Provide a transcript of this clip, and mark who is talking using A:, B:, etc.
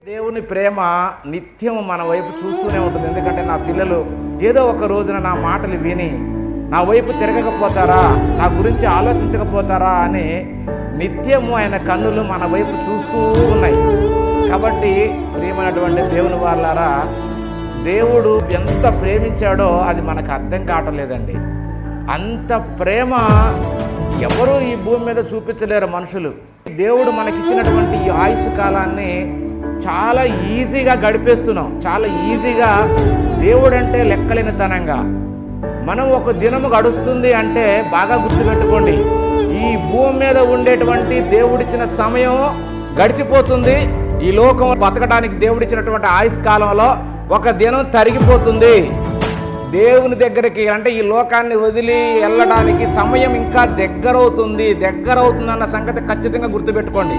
A: దేవుని ప్రేమ నిత్యం మన వైపు చూస్తూనే ఉంటుంది. ఎందుకంటే నా పిల్లలు ఏదో ఒక రోజున నా మాటలు విని నా వైపు తిరగకపోతారా, నా గురించి ఆలోచించకపోతారా అని నిత్యము ఆయన కన్నులు మన వైపు చూస్తూ ఉన్నాయి. కాబట్టి ప్రియమైనటువంటి దేవుని వాళ్ళారా, దేవుడు ఎంత ప్రేమించాడో అది మనకు అర్థం కావటం లేదండి. అంత ప్రేమ ఎవరు ఈ భూమి మీద చూపించలేరు మనుషులు. దేవుడు మనకిచ్చినటువంటి ఈ ఆయుష్ కాలాన్ని చాలా ఈజీగా గడిపేస్తున్నాం. చాలా ఈజీగా దేవుడు అంటే లెక్కలేనితనంగా మనం ఒక దినము గడుస్తుంది అంటే బాగా గుర్తుపెట్టుకోండి, ఈ భూమి మీద ఉండేటువంటి దేవుడిచ్చిన సమయం గడిచిపోతుంది. ఈ లోకం బతకడానికి దేవుడిచ్చినటువంటి ఆయుష్ కాలంలో ఒక దినం తరిగిపోతుంది. దేవుని దగ్గరికి అంటే ఈ లోకాన్ని వదిలి వెళ్ళడానికి సమయం ఇంకా దగ్గరవుతుందన్న సంగతి ఖచ్చితంగా గుర్తుపెట్టుకోండి.